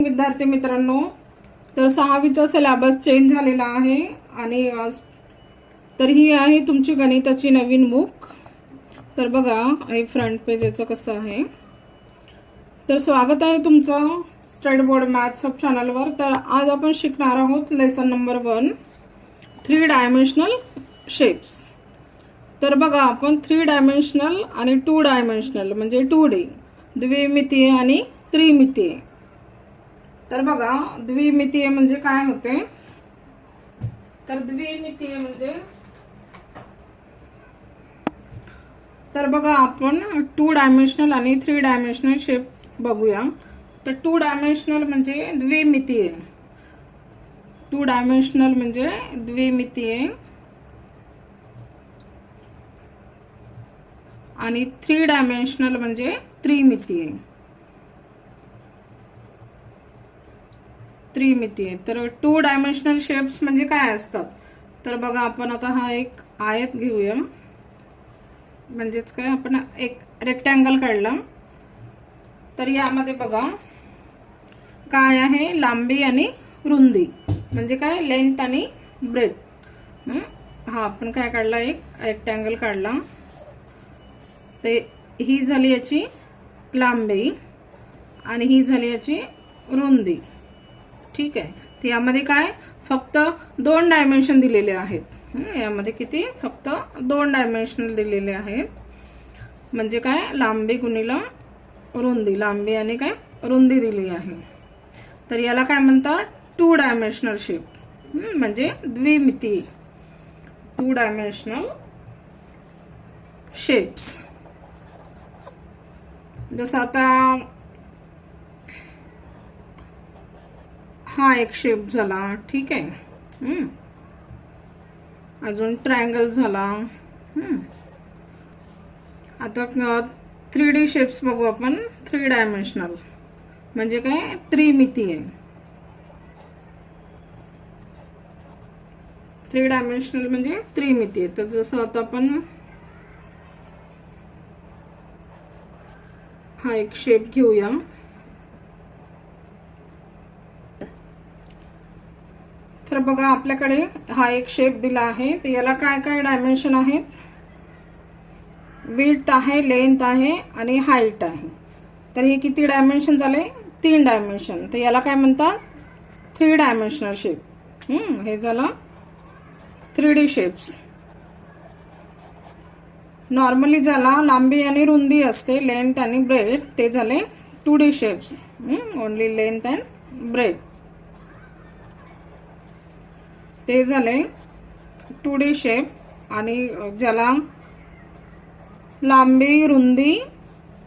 विद्यार्थी मित्रांनो, तर 6वीचा सिलेबस चेंज झालेला आहे आणि तर ही आहे तुमची गणिताची नवीन बुक. तर बघा हे फ्रंट पेज याचं कसं आहे. तर स्वागत आहे तुमचं स्टडी बोर्ड मॅथ्स सब चॅनलवर. तर आज आपण शिकणार आहोत लेसन नंबर 1, 3 डायमेन्शनल शेप्स. तर बघा आपण 3 डायमेन्शनल आणि 2 डायमेन्शनल म्हणजे 2D द्विमितीय आणि त्रिमितीय. तर बघा द्विमितीय म्हणजे काय होते. तर द्विमितीय म्हणजे तर बघा आपण 2 डायमेन्शनल आणि 3 डायमेन्शनल शेप बघूया. तर 2 डायमेन्शनल म्हणजे द्विमितीय, 2 डायमेन्शनल म्हणजे द्विमितीय आणि 3 डायमेन्शनल म्हणजे त्रिमितीय. त्रिमितीय. तर 2 डायमेन्शनल शेप्स म्हणजे काय असतात. तर बघा आपण आता हा एक आयत घेऊया. म्हणजेच काय आपण एक रेक्टँगल काढला. तर यामध्ये बघा काय आहे, लांबी आणि रुंदी म्हणजे काय, लेंथ आणि ब्रेथ. हा आपण काय काढला, एक रेक्टँगल काढला. ते ही झाली याची लांबी आणि ही झाली याची रुंदी. ठीक आहे. तर यामध्ये काय फक्त 2 डायमेन्शन दिलेले आहेत. यामध्ये किती, फक्त 2 डायमेन्शनल दिलेले आहेत. म्हणजे काय, लांबी गुणिला रुंदी, लांबी आणि काय रुंदी दिली आहे. तर याला काय म्हणतात, 2 डायमेन्शनल शेप म्हणजे द्विमितीय, 2 डायमेन्शनल शेप्स. जसं आता हा एक शेप झाला. ठीक आहे. अजून ट्रायंगल झाला. आता 3D शेप्स बघू आपण. 3 डायमेन्शनल म्हणजे काय, त्रिमितीय. 3 डायमेन्शनल म्हणजे त्रिमितीय. तर जसं आता आपण हा एक शेप घेऊया. तर बघा आपल्याकडे हा एक शेप दिला आहे. तर याला काय काय डायमेन्शन आहेत, विड्थ आहे, लेंथ आहे आणि हाईट आहे. तर हे किती डायमेन्शन झाले, 3 डायमेन्शन. तर याला काय म्हणतात, 3 डायमेन्शनल शेप. हे झालं 3D शेप्स. नॉर्मली ज्याला लांबी आणि रुंदी असते, लेंथ आणि ब्रेथ, ते झाले 2D shapes. Only length and breadth. ते झाले 2D शेप. आणि ज्याला लांबी, रुंदी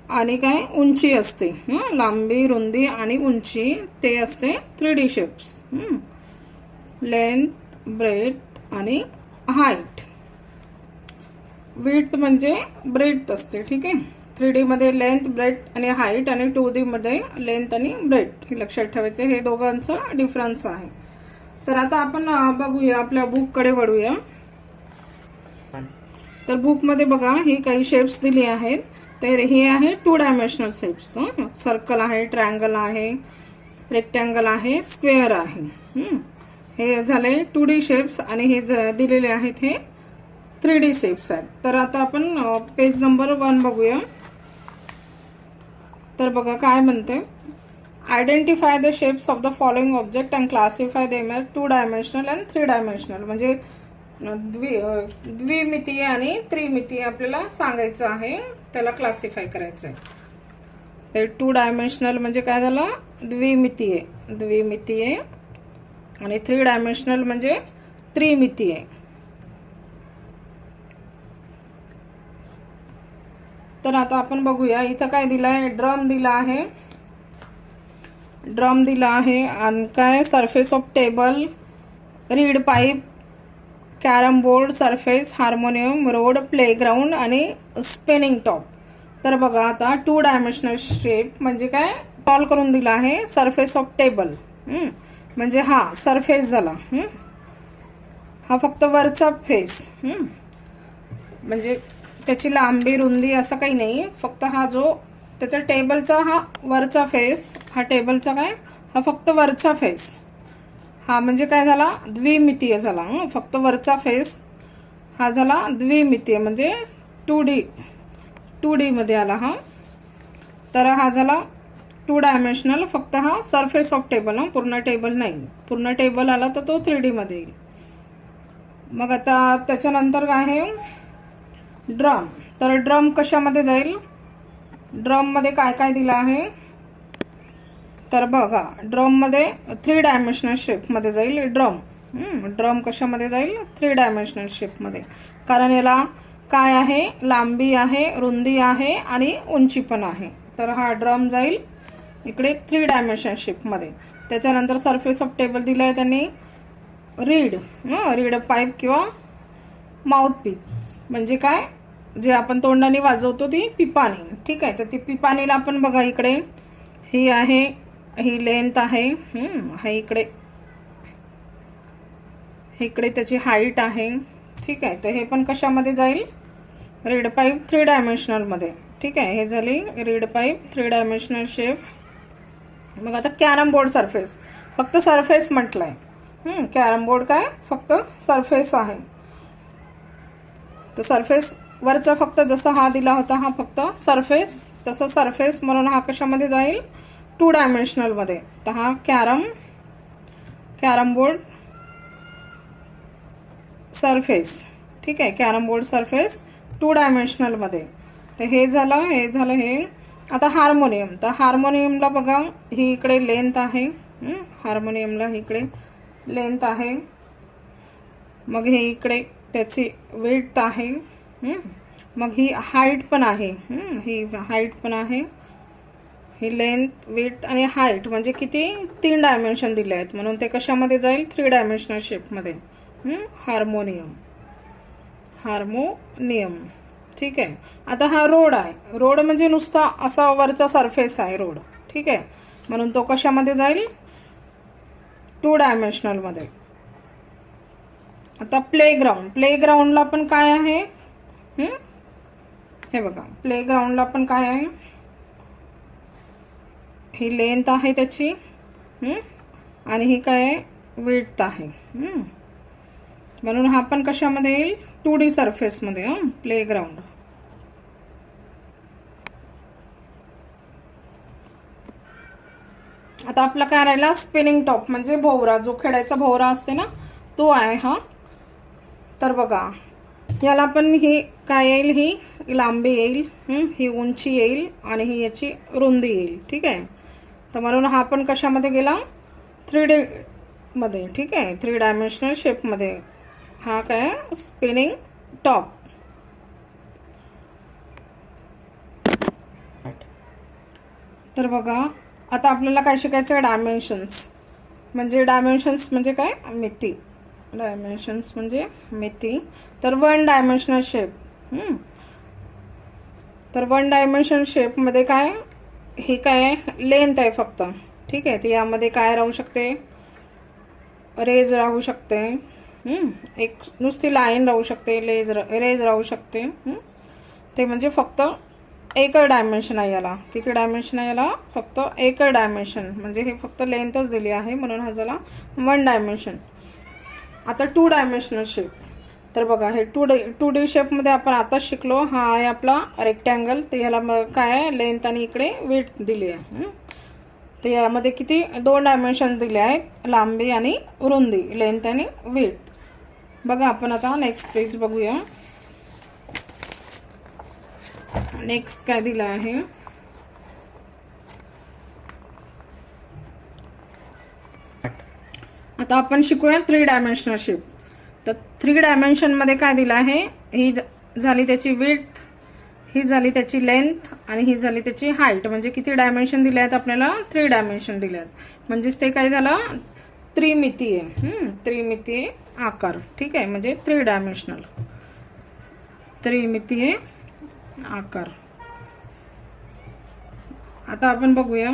आणि काय उंची असते, लांबी, रुंदी आणि उंची, ते असते 3D शेप्स. लेंथ, ब्रेथ आणि हाईट. विड्थ म्हणजे ब्रेथ असते. ठीक आहे. 3D मध्ये लेंथ, ब्रेथ आणि हाईट आणि 2D मध्ये लेंथ आणि ब्रेथ. हे लक्षात ठेवायचे, हे दोघांचं डिफरन्स आहे. तर आता आपण बघूया, आपल्या बुक कडे वळूया. तर बुक मध्ये बघा ही काही शेप्स दिली आहेत. तर हे आहे 2 डायमेन्शनल शेप्स. सर्कल आहे, ट्रायंगल आहे, रेक्टँगल आहे, स्क्वेअर आहे. हे झाले 2D शेप्स आणि हे दिलेले आहेत हे 3D शेप्स आहेत. तर आता आपण पेज नंबर 1 बघूया. तर बघा काय म्हणते, identify the shapes of the following object and classify them as 2 dimensional and 3 dimensional. म्हणजे द्विमितीय आणि त्रिमितीय आपल्याला सांगायचं आहे, त्याला क्लासिफाय करायचं आहे. तर 2 डायमेन्शनल म्हणजे काय झालं, द्विमितीय, द्विमितीय आणि 3 डायमेन्शनल म्हणजे त्रिमितीय. तर आता आपण बघूया. इथं काय दिलं आहे, ड्रम दिला आहे, ड्रम दिला आहे आणि काय surface of table, read pipe, carrom board, surface, harmonium, road, playground आणि स्पिनिंग टॉप. तर बघा आता 2 डायमेन्शनल शेप म्हणजे काय, सॉल्व करून दिला आहे. सरफेस ऑफ टेबल म्हणजे हा सरफेस झाला. हा फक्त वरचा फेस, म्हणजे त्याची लांबी, रुंदी असं काही नाही. फक्त हा जो त्याचा टेबलचा हा वरचा फेस, हा टेबलचा काय हा फक्त वरचा फेस, हा म्हणजे काय झाला, द्विमितीय झाला. फक्त वरचा फेस हा झाला द्विमितीय, म्हणजे 2D मध्ये आला हा. तर हा झाला 2 डायमेन्शनल, फक्त हा सरफेस ऑफ टेबल, पूर्ण टेबल नाही. पूर्ण टेबल आला तर तो 3D मध्ये येईल. मग आता त्याच्यानंतर काय आहे, ड्रम. तर ड्रम कशामध्ये जाईल, ड्रम मध्ये काय काय दिलं आहे, तर बघा ड्रम मध्ये 3 डायमेन्शनल शेप मध्ये जाईल ड्रम. ड्रम कशामध्ये जाईल, 3 डायमेन्शनल शेप मध्ये, कारण याला काय आहे, लांबी आहे, रुंदी आहे आणि उंची पण आहे. तर हा ड्रम जाईल इकडे 3 डायमेन्शनल शेप मध्ये. त्याच्यानंतर सरफेस ऑफ टेबल दिलाय त्यांनी रीड पाईप किंवा माउथ पीस, म्हणजे काय, जे आपण तोंडाने वाजवतो ती पिपाणी. ठीक आहे, तर ती पिपाणीला आपण बघा इकडे ही आहे, ही लेंथ आहे, हा इकडे त्याची हाईट आहे. ठीक आहे, तर हे पण कशामध्ये जाईल, रीड पाईप 3 डायमेन्शनल मध्ये. ठीक आहे, हे झाली रीड पाईप 3 डायमेन्शनल शेप. मग आता कॅरम बोर्ड सरफेस, फक्त सरफेस म्हटलंय. कॅरम बोर्ड काय, फक्त सरफेस आहे. तर सरफेस वरचा फक्त जसा हा दिला होता हा फक्त सरफेस, तसं सरफेस म्हणून हा कशामध्ये जाईल, 2 डायमेन्शनल मध्ये. तर हा कॅरम बोर्ड सरफेस. ठीक आहे, कॅरम बोर्ड सरफेस 2 डायमेन्शनल मध्ये. तर हे झालं हे. आता हार्मोनियम. तर हार्मोनियमला बघा ही इकडे लेंथ आहे, हार्मोनियमला इकडे लेंथ आहे. मग हे इकडे त्याची विड्थ आहे. मग ही हाईट पण आहे, ही हाईट पण आहे. ही लेंथ, विड्थ आणि हाईट म्हणजे किती, 3 डायमेन्शन दिले आहेत, म्हणून ते कशामध्ये जाईल, 3 डायमेन्शनल शेपमध्ये. हार्मोनियम. ठीक आहे, आता हा रोड आहे. रोड म्हणजे नुसता असा वरचा सरफेस आहे रोड. ठीक आहे, म्हणून तो कशामध्ये जाईल, 2 डायमेन्शनल मध्ये. आता प्लेग्राऊंडला पण काय आहे, हे बघा प्लेग्राऊंडला पण काय आहे, ही लेंथ आहे त्याची, आणि ही काय विड्थ आहे. म्हणून हा पण कशामध्ये येईल, 2D सरफेस मध्ये. प्लेग्राऊंड. आता आपला काय राहिला, स्पिनिंग टॉप म्हणजे भोवरा, जो खेळायचा भोवरा असते ना तो आहे हा. तर बघा याला पण ही काय येईल, ही लांबी येईल, ही उंची येईल आणि ही याची रुंदी येईल. ठीक आहे, तर म्हणून हा पण कशामध्ये गेला, 3D मध्ये. ठीक आहे, 3 डायमेन्शनल शेप मध्ये. हा काय स्पिनिंग टॉप. तर बघा आता आपल्याला काय शिकायचं, डायमेन्शन्स म्हणजे काय, मिती. डायमेन्शन्स म्हणजे मिती. तर 1 डायमेन्शनल शेप. तर 1 डायमेन्शनल शेप मध्ये काय, ही काय लेंथ आहे फक्त. ठीक आहे, ती यामध्ये काय राहू शकते, रेज राहू शकते, एक नुसती लाईन राहू शकते, रेज राहू शकते. ते म्हणजे फक्त एक डायमेन्शन आहे याला. किती डायमेन्शन आहे याला, फक्त एक डायमेन्शन, म्हणजे हे फक्त लेंथच दिली आहे, म्हणून हा झाला 1 डायमेन्शन. आता 2 डायमेन्शनल शेप. तर बघा हे 2D शेपमध्ये आपण आता शिकलो. हा आहे आपला रेक्टँगल. तर याला काय आहे, लेंथ आणि इकडे विड्थ दिली आहे. तर यामध्ये किती 2 डायमेन्शन दिले आहेत, लांबी आणि रुंदी, लेंथ आणि विड्थ. बघा आपण आता नेक्स्ट पेज बघूया. नेक्स्ट काय दिलं आहे, आता आपण शिकूया 3 डायमेन्शनल शेप. तर 3 डायमेन्शन मध्ये काय दिलं आहे, ही झाली त्याची विड्थ, ही झाली त्याची लेंथ आणि ही झाली त्याची हाईट. म्हणजे किती डायमेन्शन दिले आहेत आपल्याला, 3 डायमेन्शन दिले आहेत. म्हणजेच ते काय झालं, त्रिमितीय. त्रिमितीय आकार. ठीक आहे, म्हणजे 3 डायमेन्शनल, त्रिमितीय आकार. आता आपण बघूया,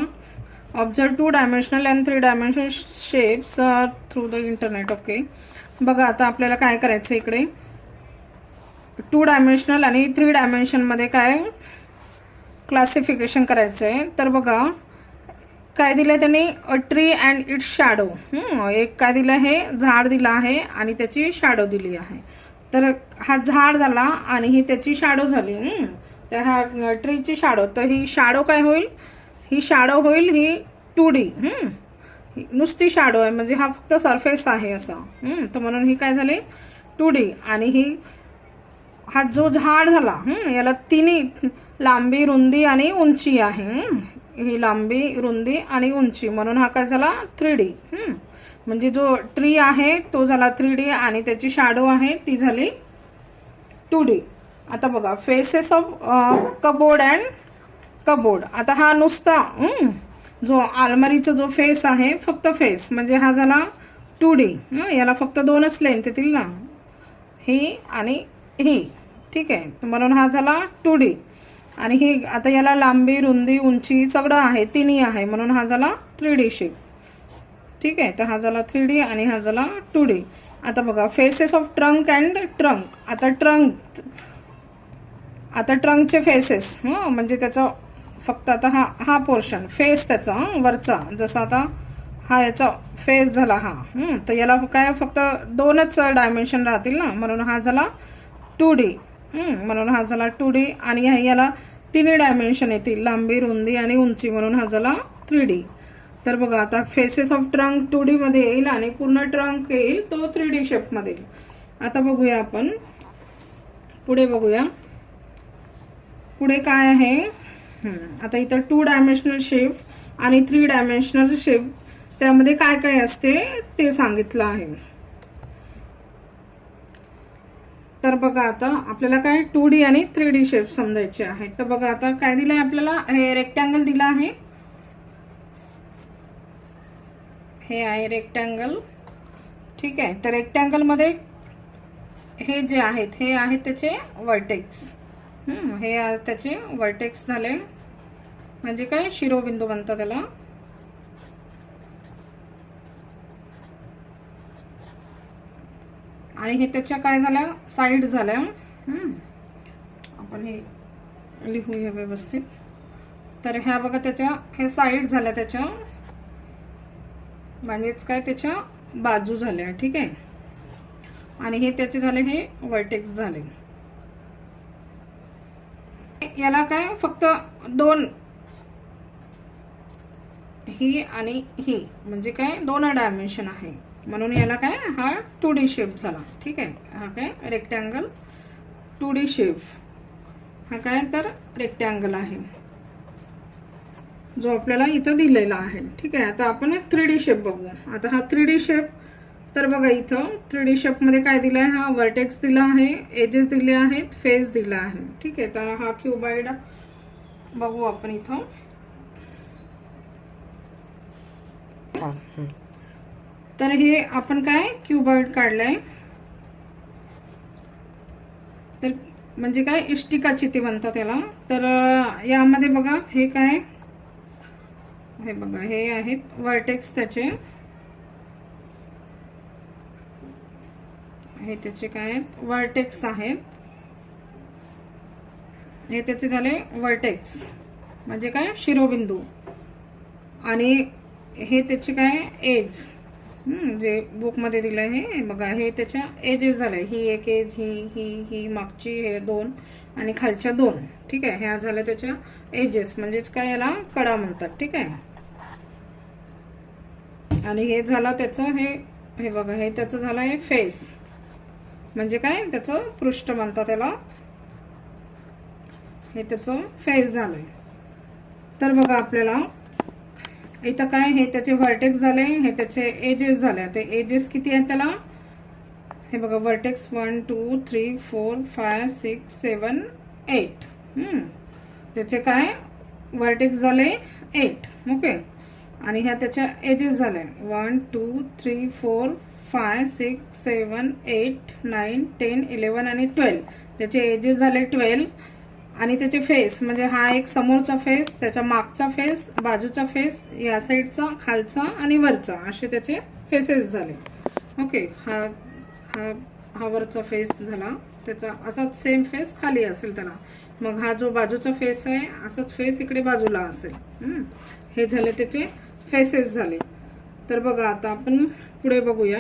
observe 2 dimensional and 3 dimensional shapes through the internet. Okay, बघा आता आपल्याला काय करायचं, इकडे 2 डायमेन्शनल आणि 3 डायमेन्शन मध्ये काय क्लासिफिकेशन करायचं आहे. तर बघा काय दिलं त्यांनी, a tree and it's shadow. एक काय दिलं, हे झाड दिलं आहे आणि त्याची शॅडो दिली आहे. तर हा झाड झाला आणि ही त्याची शॅडो झाली. तर हा ट्रीची शॅडो, तर ही शॅडो काय होईल, ही शॅडो होईल ही 2D. नुसती शॅडो आहे म्हणजे हा फक्त सरफेस आहे असा. तर म्हणून ही काय झाली 2D. आणि ही हा जो झाड झाला, याला तिन्ही लांबी, रुंदी आणि उंची आहे. ही लांबी, रुंदी आणि उंची, म्हणून हा काय झाला 3D. म्हणजे जो ट्री आहे तो झाला 3D आणि त्याची शॅडो आहे ती झाली 2D. आता बघा faces of cupboard and cupboard. आता हा नुसता जो आलमारीचा जो फेस आहे, फक्त फेस, म्हणजे हा झाला 2D. याला फक्त 2च लेंथ येतील ना, ही आणि ही. ठीक आहे, तर म्हणून हा झाला 2D. आणि ही आता याला लांबी, रुंदी, उंची सगळं आहे, तिन्ही आहे, म्हणून हा झाला 3D शेप. ठीक आहे, तर हा झाला 3D आणि हा झाला 2D. आता बघा faces of trunk and trunk. आता ट्रंकचे फेसेस, म्हणजे त्याचा फक्त आता हा पोर्शन फेस त्याचा वरचा, जसा आता हा याचा फेस झाला हा. तर याला काय फक्त 2च डायमेन्शन राहतील ना, म्हणून हा झाला 2D. म्हणून हा झाला 2D. आणि याला 3 डायमेन्शन येतील, लांबी, रुंदी आणि उंची, म्हणून हा झाला 3D. तर बघा आता फेसेस ऑफ ट्रंक 2D मध्ये येईल आणि पूर्ण ट्रंक येईल तो 3D शेप मध्ये येईल. आता बघूया आपण पुढे, बघूया पुढे काय आहे. आता इथं 2 डायमेन्शनल शेप आणि 3 डायमेन्शनल शेप, त्यामध्ये काय काय असते ते सांगितलं आहे. तर बघा आता आपल्याला काय 2D आणि 3D शेप समजायचे आहेत. तर बघा आता काय दिलंय आपल्याला, हे रेक्टँगल दिलं आहे, हे आहे रेक्टँगल. ठीक आहे, तर रेक्टँगल मध्ये हे जे आहेत हे आहेत त्याचे वर्टेक्स. हे त्याचे वर्टेक्स झाले, म्हणजे काय शिरोबिंदू म्हणतात त्याला. आणि हे त्याच्या काय झाल्या, साईड झाल्या. आपण हे लिहूया व्यवस्थित. तर ह्या बघा त्याच्या हे साईड झाल्या त्याच्या, म्हणजेच काय त्याच्या बाजू झाल्या. ठीक आहे, आणि हे त्याचे झाले हे वर्टेक्स झाले. याला काय फक्त 2, ही आणि ही, म्हणजे काय 2 डायमेन्शन आहे, म्हणून याला काय हा 2D शेप झाला. ठीक आहे, हा काय रेक्टँगल 2D शेप, हा काय तर रेक्टँगल आहे जो आपल्याला इथं दिलेला आहे. ठीक आहे, आता आपण 3D शेप बघू. आता हा 3D शेप, तर बघा इथं 3D शेप मध्ये काय दिलं आहे, हा वर्टेक्स दिला आहे, एजेस दिले आहेत, फेस दिला आहे. ठीक आहे, तर हा क्यूबाइड बघू आपण इथं. तर हे आपण काय क्यूबाइड काढलंय, तर म्हणजे काय इष्टिकाची ती म्हणतात त्याला. तर यामध्ये बघा हे काय, हे बघा हे आहेत वर्टेक्स त्याचे, हे त्याचे काय आहेत वर्टेक्स आहेत, हे त्याचे झाले वर्टेक्स म्हणजे काय शिरोबिंदू. आणि हे त्याचे काय एज, जे बुक मध्ये दिलं आहे बघा, हे त्याच्या एजेस झाले. ही एक एज, ही मागची, हे 2 आणि खालच्या 2. ठीक आहे, ह्या झाल्या त्याच्या एजेस, म्हणजेच काय याला कडा म्हणतात. ठीक आहे, आणि हे झालं त्याचं हे बघा, हे त्याचं झालं हे फेस, म्हणजे काय त्याचं पृष्ठ म्हणतात त्याला, हे त्याचं फेस झालंय. तर बघा आपल्याला इथं काय, हे त्याचे वर्टेक्स झाले, हे त्याचे एजेस झाले. ते एजेस किती आहेत त्याला, हे बघा वर्टेक्स 1 2 3 4 5 6 7 8. त्याचे काय वर्टेक्स झाले 8. ओके, आणि ह्या त्याच्या एजेस झाल्या 1 2 3 4 5 6 7 8 9 10 11 आणि 12. त्याचे एजेस झाले 12. आणि त्याचे फेस, म्हणजे हा एक समोरचा फेस, त्याच्या मागचा फेस, बाजूचा फेस, या साईडचा, खालचा आणि वरचा, असे त्याचे फेसेस झाले. ओके, हा वरचा फेस झाला त्याचा, असाच सेम फेस खाली असेल त्याला. मग हा जो बाजूचा फेस आहे असाच फेस इकडे बाजूला असेल. हे झाले त्याचे फेसेस झाले. तर बघा आता आपण पुढे बघूया.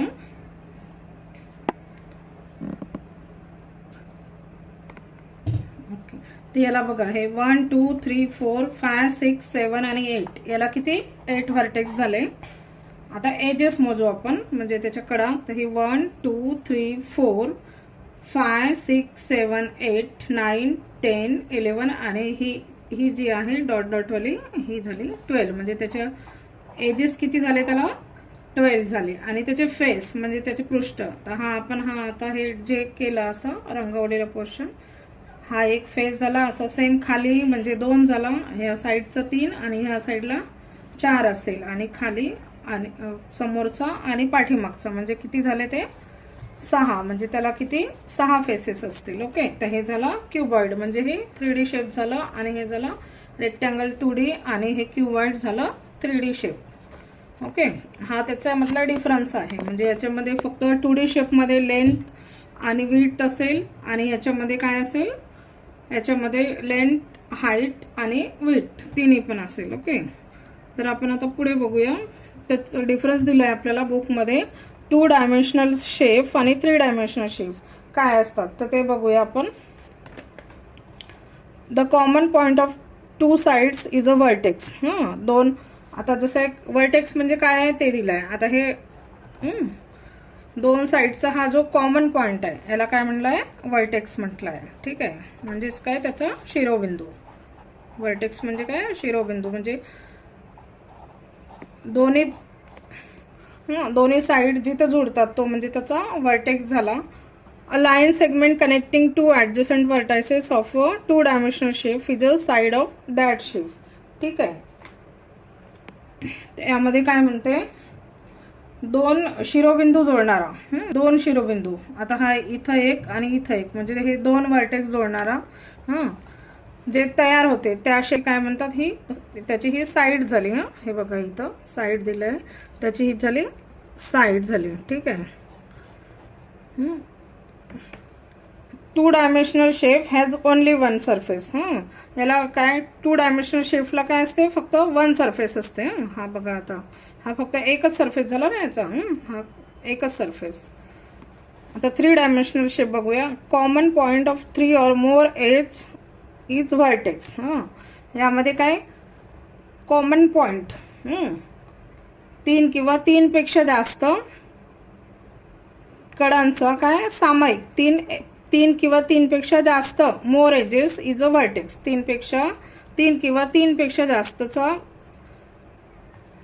ओके, तर याला बघा हे 1 2 3 4 5 6 7 आणि 8, याला किती 8 व्हर्टेक्स झाले. आता एजेस मोजू आपण, म्हणजे त्याच्या कडा. तर ही 1 2 3 4 5 6 7 8 9 10 11 आणि ही जी आहे डॉट डॉट वाली ही झाली 12. म्हणजे त्याच्या एजेस किती झाले त्याला 12 झाले. आणि त्याचे फेस म्हणजे त्याचे पृष्ठ. तर हा आता हे जे केलं असं रंगवलेलं पोर्शन, हा एक फेस झाला. असं सेम खाली म्हणजे 2 झाला, ह्या साईडचं 3 आणि ह्या साईडला 4 असेल. आणि खाली आणि समोरचा आणि पाठीमागचा म्हणजे किती झाले ते 6. म्हणजे त्याला किती 6 फेसेस असतील. ओके, तर हे झालं क्युबॉइड, म्हणजे हे 3D शेप झालं. आणि हे झालं रेक्टँगल 2D आणि हे क्युबॉइड झालं 3D शेप. ओके, हा त्याच्यामधला डिफरन्स आहे. म्हणजे याच्यामध्ये फक्त 2D शेपमध्ये लेंथ आणि विड्थ असेल आणि याच्यामध्ये काय असेल, याच्यामध्ये लेंथ हाईट आणि विड्थ तिन्ही पण असेल. ओके, तर आपण आता पुढे बघूया. त्याचं डिफरन्स दिलाय आपल्याला बुकमध्ये. 2 डायमेन्शनल शेप आणि 3 डायमेन्शनल शेप काय असतात तर ते बघूया आपण. The common point of 2 sides is a vertex. दोन, आता जसं एक व्हर्टेक्स म्हणजे काय आहे ते दिलंय. आता हे 2 साइडचा हा जो कॉमन पॉइंट आहे याला काय म्हणलंय व्हर्टेक्स म्हटलंय. ठीक आहे, म्हणजेच काय त्याचा शिरोबिंदू. व्हर्टेक्स म्हणजे काय शिरोबिंदू, म्हणजे दोन्ही साइड जिथे जुळतात तो म्हणजे त्याचा व्हर्टेक्स झाला. A line segment connecting 2 adjacent vertices of a 2 dimensional shape is a side of that shape. ठीक आहे, यामध्ये काय म्हणते 2 शिरोबिंदू जोडणारा, 2 शिरोबिंदू. आता हा इथं एक आणि इथं एक म्हणजे हे 2 व्हर्टेक्स जोडणारा जे तयार होते त्याशी काय म्हणतात, ही त्याची ही साईड झाली. हे बघा इथं साईड दिलंय, त्याची ही झाली साईड झाली. ठीक आहे, 2 dimensional shape has only 1 surface. याला काय 2 डायमेन्शनल शेपला काय असते फक्त 1 सरफेस असते. हा बघा आता हा फक्त एकच सरफेस झाला ना याचा, हा एकच सरफेस. आता 3 डायमेन्शनल शेप बघूया. Common point of 3 or more as is vertex. यामध्ये काय कॉमन पॉइंट 3 किंवा 3 पेक्षा जास्त कडांचा काय सामायिक 3 किंवा 3 पेक्षा जास्त मोर एजेस इज अ व्हर्टेक्स. 3 किंवा 3 पेक्षा जास्तचा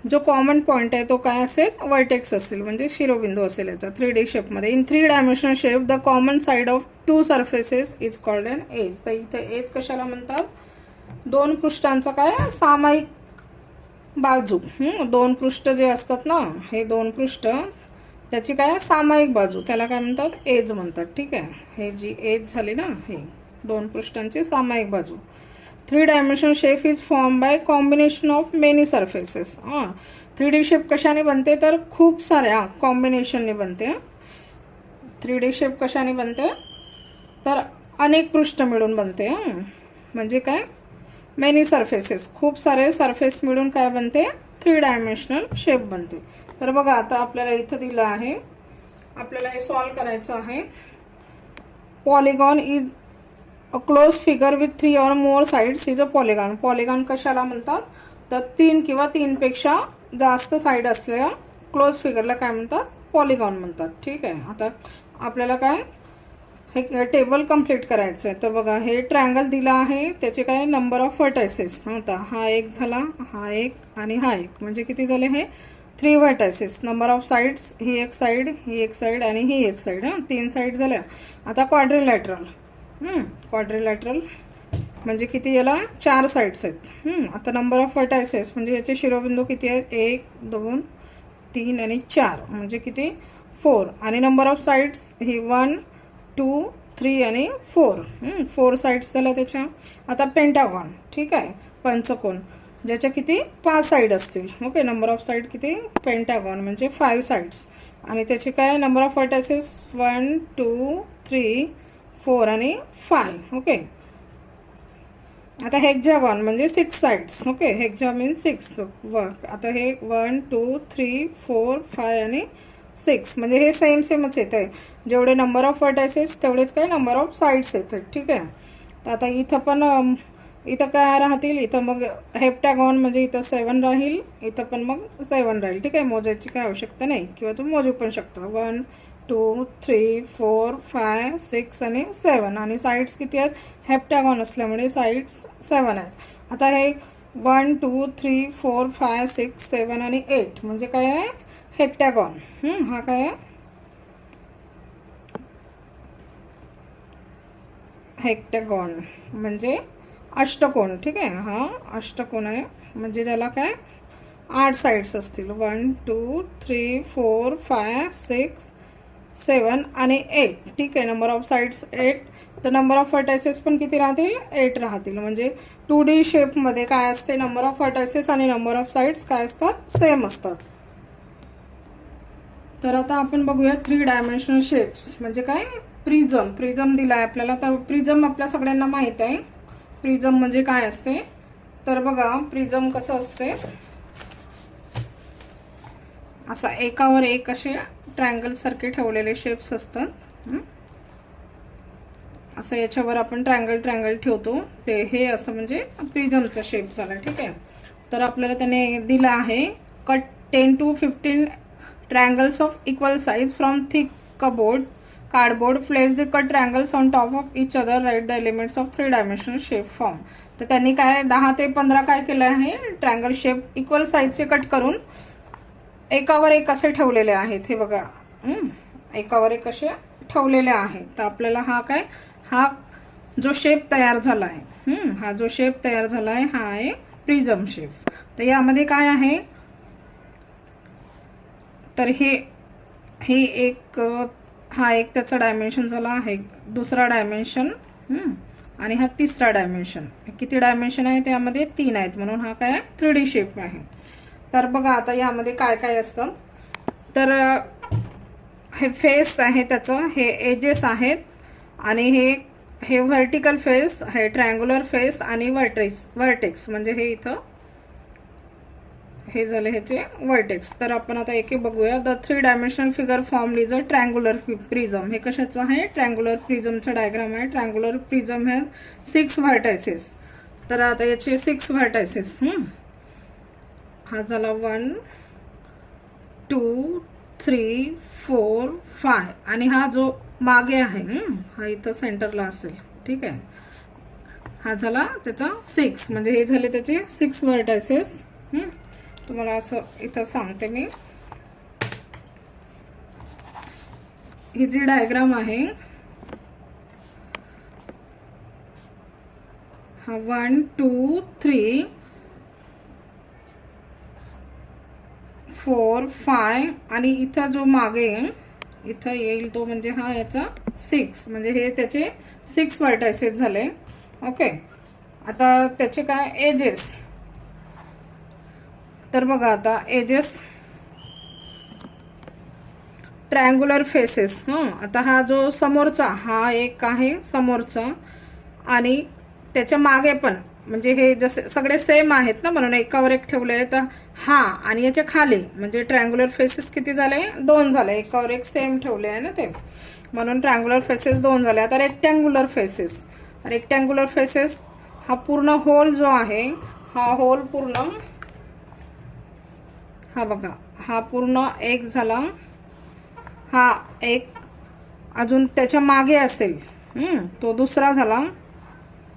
जो कॉमन पॉइंट आहे तो काय असेल व्हर्टेक्स असेल, म्हणजे शिरोबिंदू असेल याचा 3D शेपमध्ये. In 3 dimensional shape the common side of 2 surfaces is called an edge. तर इथे एज कशाला म्हणतात, 2 पृष्ठांचा काय सामायिक बाजू. 2 पृष्ठ जे असतात ना, हे 2 पृष्ठ त्याची काय सामायिक बाजू, त्याला काय म्हणतात एज म्हणतात. ठीक आहे, हे जी एज झाली ना, हे 2 पृष्ठांची सामायिक बाजू. 3 dimensional shape is form by combination of many surfaces. 3D shape कशाने बनते तर खूप साऱ्या कॉम्बिनेशनने बनते. 3D शेप कशाने बनते तर अनेक पृष्ठ मिळून बनते. म्हणजे काय मेनी सरफेसेस, खूप सारे सरफेस मिळून काय बनते 3 डायमेन्शनल शेप बनते. तर बघा आता आपल्याला इथं दिलं आहे, आपल्याला हे सॉल्व करायचं आहे. Polygon is a close figure with 3 or more sides is a polygon. Polygon कशाला म्हणतात तर 3 किंवा 3 पेक्षा जास्त साइड असलेल्या क्लोज फिगरला काय म्हणतात पॉलिगॉन म्हणतात. ठीक आहे, आता आपल्याला काय हे टेबल कंप्लीट करायचं आहे. तर बघा हे ट्रायंगल दिला आहे, त्याचे काय नंबर ऑफ व्हर्टायसेस. आता हा एक झाला, हा एक आणि हा एक, म्हणजे किती झाले हे 3 व्हर्टायसेस. नंबर ऑफ साइड्स, ही एक साइड, ही एक साइड आणि ही एक साइड. 3 साइड झाल्या. आता क्वाड्रिलॅटरल, क्वाड्रिलॅटरल म्हणजे किती, याला 4 साइड्स आहेत. आता नंबर ऑफ व्हर्टायसेस म्हणजे याचे शिरोबिंदू किती आहेत 1 2 3 आणि 4 म्हणजे किती 4. आणि नंबर ऑफ साइड्स ही 1 2 3 आणि 4. 4 साइड्स झाल्या त्याच्या. आता पेंटागॉन, ठीक आहे, पंचकोन ज्याच्या किती 5 साइड असतील. ओके, नंबर ऑफ साइड किती पेंटागॉन म्हणजे 5 साइड्स. आणि त्याचे काय नंबर ऑफ व्हर्टायसेस 1 2 3 4 आणि 5. ओके, आता हेक्झागॉन म्हणजे 6 साइड्स. Okay, hexa means 6. आता हे 1 2 3 4 5 आणि 6 म्हणजे हे सेमच येत आहे. जेवढे नंबर ऑफ व्हर्टायसेस तेवढेच काय नंबर ऑफ साइड्स येतात. ठीक आहे. तर आता इथं पण इथं काय राहतील, इथं मग हेप्टॅगॉन म्हणजे इथं 7 राहील, इथं पण मग 7 राहील. ठीक आहे, मोजायची काय आवश्यकता नाही किंवा तुम्ही मोजू पण शकता. 1 2 3 4 5 6 आणि 7 आणि साईड्स किती आहेत, हेप्टॅगॉन असल्यामुळे साईड्स 7 आहेत. आता हे 1 2 3 4 5 6 7 आणि 8 म्हणजे काय आहे, हेक्टॅगॉन. हा काय आहे, हेक्टॅगॉन म्हणजे अष्टकोन. ठीक आहे, हा अष्टकोन आहे म्हणजे त्याला काय 8 साइड्स असतील. 1 2 3 4 5 6 7 आणि 8. ठीक आहे, नंबर ऑफ साइड्स 8. तर नंबर ऑफ व्हर्टायसेस पण किती राहतील, 8 राहतील. म्हणजे 2D शेपमध्ये काय असते, नंबर ऑफ व्हर्टायसेस आणि नंबर ऑफ साइड्स काय असतात, सेम असतात. तर आता आपण बघूया 3 डायमेन्शनल शेप्स म्हणजे काय, प्रिझम दिलाय आपल्याला. तर प्रिझम आपल्या सगळ्यांना माहित आहे प्रिझम म्हणजे काय असते. तर बघा प्रिझम कसं असते, असा एकावर एक असे ट्रायंगल सारखे ठेवलेले शेप्स असतात. असं याच्यावर आपण ट्रायंगल ठेवतो, ते हे असं म्हणजे प्रिझमचा शेप झाला. ठीक आहे. तर आपल्याला त्याने दिला आहे cut 10 to 15 triangles of equal size from thick cardboard, place the cut triangles on top of each other, write the elements of 3-dimensional shape form. तर त्यांनी काय 10 ते 15 काय केलं आहे, ट्रायंगल शेप इक्वल साइजचे कट करून एकावर एक असे ठेवलेले आहेत. हे बघा, एकावर एक असे ठेवलेले आहेत. तर आपल्याला हा जो शेप तयार झाला आहे, हा जो शेप तयार झाला आहे हा आहे प्रिझम शेप. तर यामध्ये काय आहे, तर हे एक हा एक त्याचा डायमेन्शन झाला आहे, दुसरा डायमेन्शन आणि हा तिसरा डायमेन्शन. किती डायमेन्शन आहे, त्यामध्ये 3 आहेत म्हणून हा काय 3D शेप आहे. तर बघा आता यामध्ये काय काय असतं, तर हे फेस आहे त्याचं, हे एजेस आहेत आणि हे व्हर्टिकल फेस, हे ट्रायंग्युलर फेस आणि वर्टेक्स म्हणजे हे इथं हे झाले ह्याचे वर्टेक्स. तर आपण आता एक बघूया. The 3 dimensional figure form is a triangular prism. हे कशाचं आहे, ट्रायंग्युलर प्रिझमचा डायग्राम आहे. ट्रायंग्युलर प्रिझम हे 6 व्हर्टायसेस. तर आता याचे 6 व्हर्टायसेस, हा झाला 1 2 3 4 5 आणि हा जो मागे आहे हा इथं सेंटरला असेल. ठीक आहे, हा झाला त्याचा 6 म्हणजे हे झाले त्याचे 6 व्हर्टायसेस. तुम्हाला असं इथं सांगते मी, ही जी डायग्राम आहे, हा 1 2 3 4 5 आणि इथं जो मागे इथं येईल तो म्हणजे हा याचा 6 म्हणजे हे त्याचे 6 व्हर्टायसेस झाले. ओके. आता त्याचे काय एजेस, तर बघा आता एजेस ट्रायंग्युलर फेसेस. आता हा जो समोरचा हा एक आहे समोरचा आणि त्याच्या मागे पण म्हणजे हे जसे सगळे सेम आहेत ना म्हणून एकावर एक ठेवले. तर हा आणि याच्या खाली म्हणजे ट्रायंग्युलर फेसेस किती झाले, 2 झाले. एकावर एक सेम ठेवले आहे ना ते म्हणून ट्रायंग्युलर फेसेस 2 झाले. आता रेक्टँग्युलर फेसेस हा पूर्ण होल जो आहे, हा होल पूर्ण, हा बघा हा पूर्ण एक झाला, हा एक अजून त्याच्या मागे असेल तो दुसरा झाला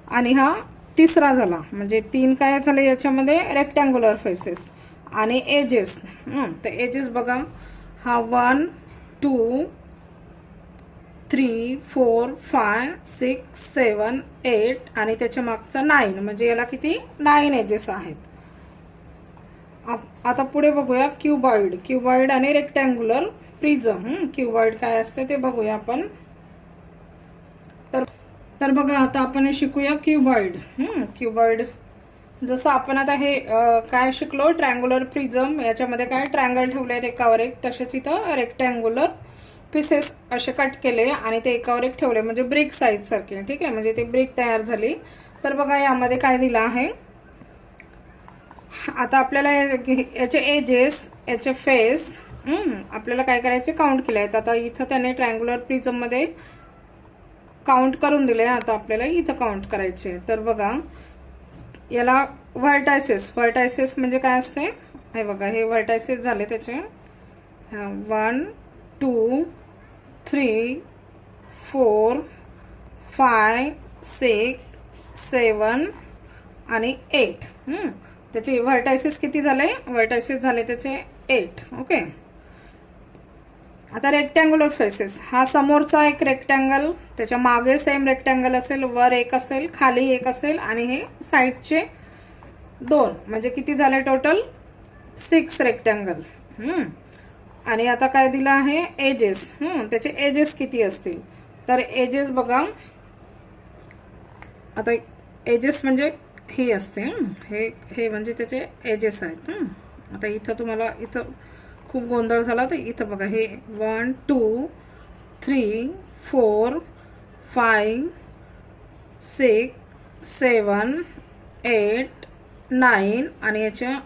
आणि हा तिसरा झाला. म्हणजे 3 काय झाले याच्यामध्ये रेक्टँग्युलर फेसेस. आणि एजेस, तर एजेस बघा हा 1 2 3 4 5 6 7 8 आणि त्याच्या मागचा 9 म्हणजे याला किती 9 एजेस आहेत. आता पुढे बघूया क्युबॉइड आणि रेक्टँग्युलर प्रिझम. क्युबॉइड काय असते ते बघूया आपण. तर बघा आता आपण शिकूया क्युबॉइड. जसं आपण आता हे काय शिकलो, ट्रायंग्युलर प्रिझम याच्यामध्ये काय ट्रायंगल ठेवले आहेत एकावर एक, तसेच इथं रेक्टँग्युलर पीसेस असे कट केले आणि ते एकावर एक ठेवले म्हणजे ब्रिक साईज सारखे. ठीक आहे, म्हणजे ते ब्रिक तयार झाली तर बघा यामध्ये काय दिलं आहे, आता आपल्याला याचे एजेस, याचे फेस आपल्याला काय करायचे, काउंट केले आहेत. आता इथं त्याने ट्रायंग्युलर प्रिझममध्ये काउंट करून दिले, आता आपल्याला इथं काउंट करायचे. तर बघा याला व्हर्टायसेस म्हणजे काय असते, हे बघा हे व्हर्टायसेस झाले त्याचे 1 2 3 4 5 6 7 आणि 8. त्याचे व्हर्टायसेस किती झाले, व्हर्टायसेस झाले त्याचे 8. ओके. आता रेक्टँग्युलर फेसेस, हा समोरचा एक रेक्टँगल, त्याच्या मागे सेम रेक्टँगल असेल, वर एक असेल, खाली एक असेल आणि हे साईडचे 2, म्हणजे किती झाले टोटल 6 रेक्टँगल. आणि आता काय दिलं आहे, एजेस. त्याचे एजेस किती असतील, तर एजेस बघा, आता एजेस म्हणजे हे असते, हे म्हणजे त्याचे एजेस आहेत. आता इथं तुम्हाला इथं खूप गोंधळ झाला, तर इथं बघा हे 1 2 3 4 5 6 7 8 9 आणि याच्या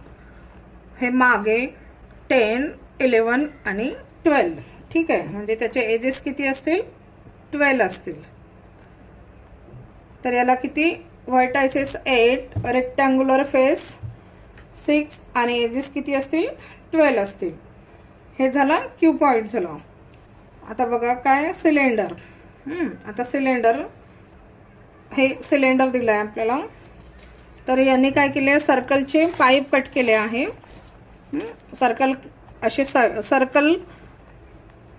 हे मागे 10 11 आणि 12. ठीक आहे, म्हणजे त्याचे एजेस किती असतील, 12 असतील. तर याला किती व्हर्टायसेस 8, रेक्टँग्युलर फेस 6 आणि एजेस किती असतील, 12 असतील. हे झालं क्यूपॉइड झालं. आता बघा काय सिलेंडर. आता सिलेंडर, हे सिलेंडर दिलं आहे आपल्याला. तर यांनी काय केले, सर्कलचे पाईप कट केले आहे. सर्कल असे सर्कल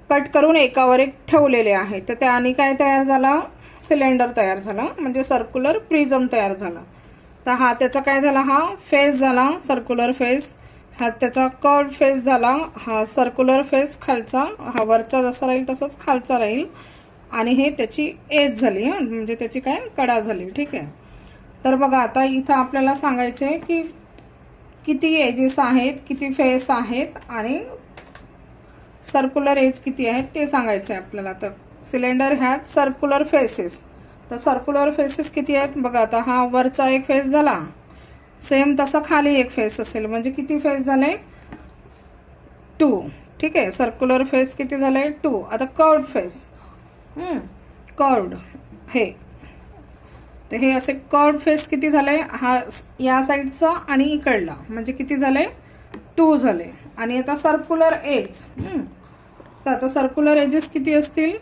कट करून एकावर एक ठेवलेले आहे. तर त्याने काय तयार झाला, सिलेंडर तयार झाला, म्हणजे सर्क्युलर प्रिझम तयार झाला. तर हा त्याचा काय झाला, हा फेस झाला सर्क्युलर फेस, हा त्याचा कर्व फेस झाला, हा सर्क्युलर फेस खालचा, हा वरचा जसा राहील तसंच खालचा राहील. आणि हे त्याची एज झाली, म्हणजे त्याची काय कडा झाली. ठीक आहे. तर बघा आता इथं आपल्याला सांगायचं आहे की किती एजेस आहेत, किती फेस आहेत आणि सर्क्युलर एज किती आहेत ते सांगायचं आहे आपल्याला. तर सिलेंडर हॅज सर्क्युलर फेसेस. तर सर्क्युलर फेसेस किती आहेत बघा, आता हा वरचा एक फेस झाला, सेम तसा खाली एक फेस असेल, म्हणजे किती फेस झाले 2. ठीक आहे, सर्क्युलर फेस किती झाले 2. आता कर्व्ड फेस, कर्व्ड हे, तर हे असे कर्व्ड फेस किती झाले, हा या साईडचा आणि इकडला, म्हणजे किती झाले 2 झाले. आणि आता सर्क्युलर एज, तर आता सर्क्युलर एजेस किती असतील,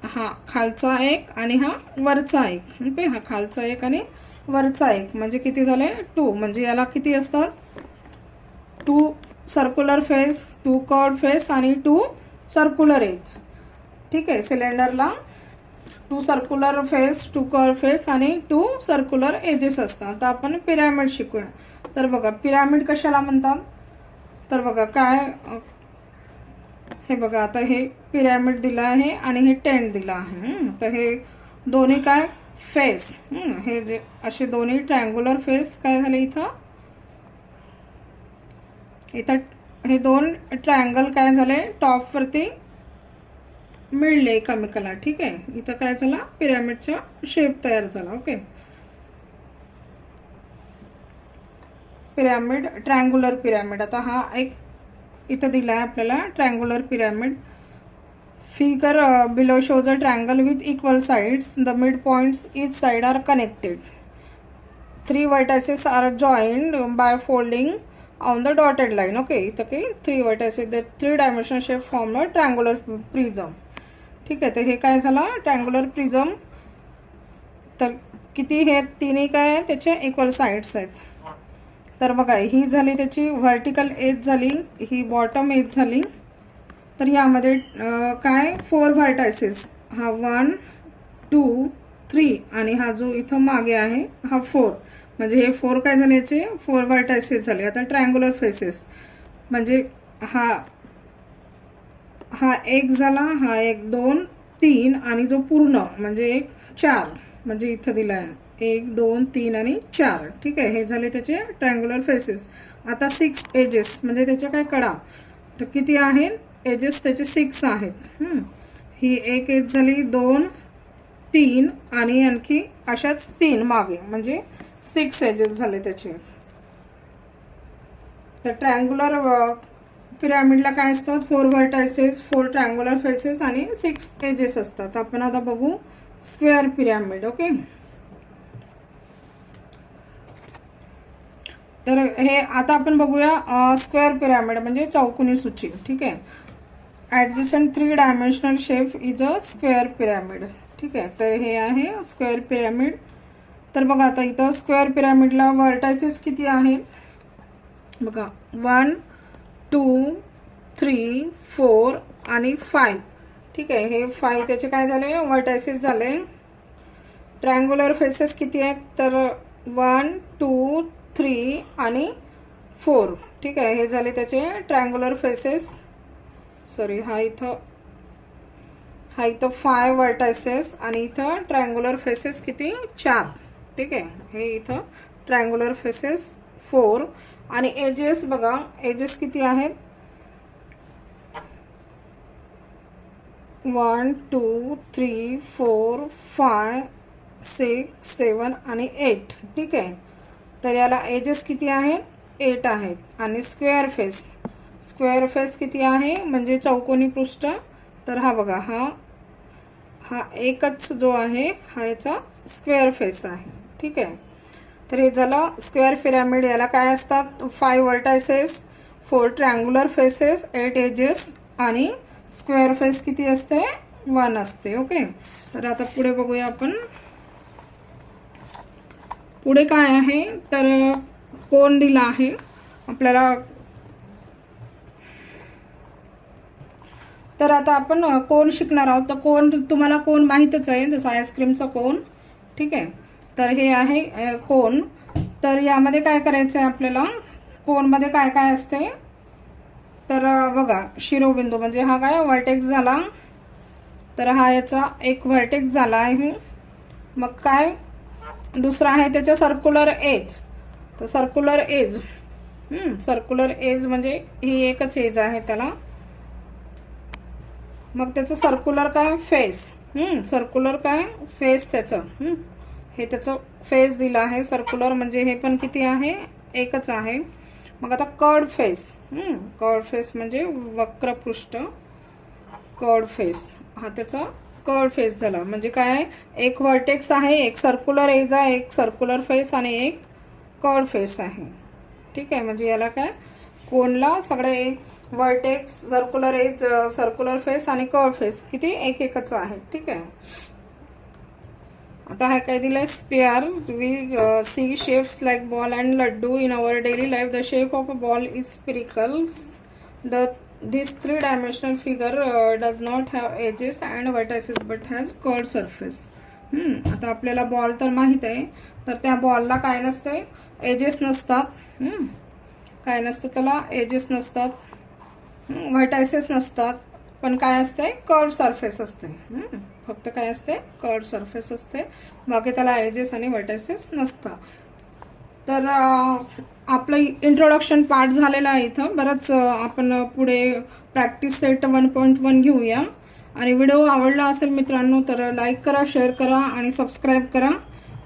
हा खालचा एक आणि हा वरचा एक. ओके, हा खालचा एक आणि वरचा एक, म्हणजे किती झाले 2. म्हणजे याला किती असतात, 2 सर्क्युलर फेस, 2 कर्व्ड फेस आणि 2 सर्क्युलर एज. ठीक आहे, सिलेंडरला 2 सर्क्युलर फेस, 2 कर्व्ड फेस आणि 2 सर्क्युलर एजेस असतात. आता आपण पिरॅमिड शिकूया. तर बघा पिरॅमिड कशाला म्हणतात, तर बघा काय, हे बघा आता हे पिरॅमिड दिलं आहे आणि हे टेंट दिलं आहे. तर हे दोन्ही काय फेस, हे जे असे दोन्ही ट्रायंग्युलर फेस काय झाले, इथं हे 2 ट्रायंगल काय झाले टॉपवरती मिळले एकमेकाला. ठीक आहे, इथं काय झाला, पिरॅमिडचा शेप तयार झाला. Okay, pyramid, triangular pyramid. आता हा एक इथं दिला आहे आपल्याला triangular pyramid. Figure below shows a triangle with equal sides. The midpoints each side are connected. 3 vertices are joined by folding on the dotted line. Okay, इथं काही 3 vertices, the 3-dimensional shape form a triangular prism. ठीक आहे, तर हे काय झालं triangular prism. तर किती हे तिन्ही काय आहे, त्याचे इक्वल साइड्स आहेत. तर बघा ही झाली त्याची व्हर्टिकल एज झाली, ही बॉटम एज झाली. तर यामध्ये काय 4 व्हर्टायसेस, हा 1 2 3 आणि हा जो इथं मागे आहे हा 4, म्हणजे हे 4 काय झाले, याचे 4 व्हर्टायसेस झाले. आता ट्रायंग्युलर फेसेस म्हणजे हा एक झाला, हा 1 2 3 आणि जो पूर्ण म्हणजे एक 4, म्हणजे इथं दिला आहे 1 2 3 आणि 4. ठीक आहे, हे झाले त्याचे ट्रायंग्युलर फेसेस. आता 6 एजेस म्हणजे त्याच्या काय कडा, तर किती आहेत एजेस त्याचे 6 आहेत. ही एक एज झाली, 2 3 आणि आणखी अशाच 3 मागे, म्हणजे 6 एजेस झाले त्याचे. तर ट्रायंग्युलर पिरॅमिडला काय असतात, 4 व्हर्टायसेस, 4 ट्रायंग्युलर फेसेस आणि 6 एजेस असतात. आपण आता बघू स्क्वेअर पिरॅमिड. ओके, तर हे आता आपण बघूया स्क्वेअर पिरॅमिड म्हणजे चौकोनी सूची. ठीक आहे, adjacent 3 dimensional shape is a square pyramid. ठीक आहे, तर हे आहे स्क्वेअर पिरॅमिड. तर बघा आता इथं स्क्वेअर पिरॅमिडला व्हर्टायसेस किती आहेत बघा, 1 2 3 4 आणि 5. ठीक आहे, हे 5 त्याचे काय झाले, व्हर्टायसेस झाले. ट्रायंग्युलर फेसेस किती आहेत, तर 1 2 3 आणि 4. ठीक आहे, हे झाले त्याचे ट्रायंग्युलर फेसेस. सॉरी, हा इथं 5 व्हर्टायसेस आणि इथं ट्रायंग्युलर फेसेस किती, 4. ठीक आहे, हे इथं ट्रायंग्युलर फेसेस 4 आणि एजेस बघा, एजेस किती आहेत, 1 2 3 4 5 6 7 आणि 8. ठीक आहे, तर याला एजेस किती आहेत, 8 आहेत. आणि स्क्वेअर फेस किती आहे, म्हणजे चौकोनी पृष्ठ. तर हा बघा, हा एकच जो आहे हा याचा स्क्वेअर फेस आहे. ठीक आहे, तर हे झालं स्क्वेअर पिरॅमिड. याला काय असतात, 5 व्हर्टायसेस, 4 ट्रायंग्युलर फेसेस, 8 एजेस आणि स्क्वेअर फेस किती असते, 1 असते. ओके, तर आता पुढे बघूया आपण. पुढे काय आहे, तर कोन दिला आहे आपल्याला. तर आता आपण कोन शिकणार आहोत. तर कोन तुम्हाला कोन माहीतच आहे, जसं आईस्क्रीमचा कोन. ठीक आहे, तर हे आहे कोन. तर यामध्ये काय करायचं आहे आपल्याला, कोनमध्ये काय काय असते, तर बघा शिरोबिंदू म्हणजे हा काय व्हर्टेक्स झाला. तर हा याचा एक व्हर्टेक्स झाला आहे. मग काय दुसरा आहे त्याच्या सर्क्युलर एज. तर सर्क्युलर एज म्हणजे ही एकच एज आहे त्याला. मग त्याचं सर्क्युलर काय फेस, सर्क्युलर काय फेस त्याचं, हे त्याचं फेस दिलं आहे सर्क्युलर, म्हणजे हे पण किती आहे, एकच आहे. मग आता कर्ड फेस म्हणजे वक्रपृष्ठ, कर्ड फेस, हा त्याचा कर्ड फेस झाला. म्हणजे काय, एक व्हर्टेक्स आहे, एक सर्क्युलर एज आहे, एक सर्क्युलर फेस आणि एक कर्ड फेस आहे. ठीक आहे, म्हणजे याला काय, कोनला सगळे vertex, circular edge, circular face आणि कर्व फेस किती एकच आहे. ठीक आहे, आता हा काय दिलाय, sphere. We see shapes like ball and laddoo in our daily life. The shape of a ball is spherical. This 3-dimensional figure does not have edges and vertices but has curved surface. आता आपल्याला ball तर माहित आहे, तर त्या बॉलला काय नसते, edges नसतात. काय नसतं त्याला, एजेस नसतात, व्हर्टायसेस नसतात, पण काय असते, कर्व्ड सरफेस असते. फक्त काय असते, कर्व्ड सरफेस असते, बाकी त्याला एजेस आणि व्हर्टायसेस नसतात. तर आपलं इंट्रोडक्शन पार्ट झालेला आहे इथं. बरंच आपण पुढे प्रॅक्टिस सेट 1.1 घेऊया. आणि व्हिडिओ आवडला असेल मित्रांनो तर लाईक करा, शेअर करा आणि सबस्क्राईब करा.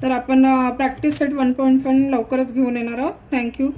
तर आपण प्रॅक्टिस सेट 1.1 लवकरच घेऊन येणार आहोत. थँक्यू.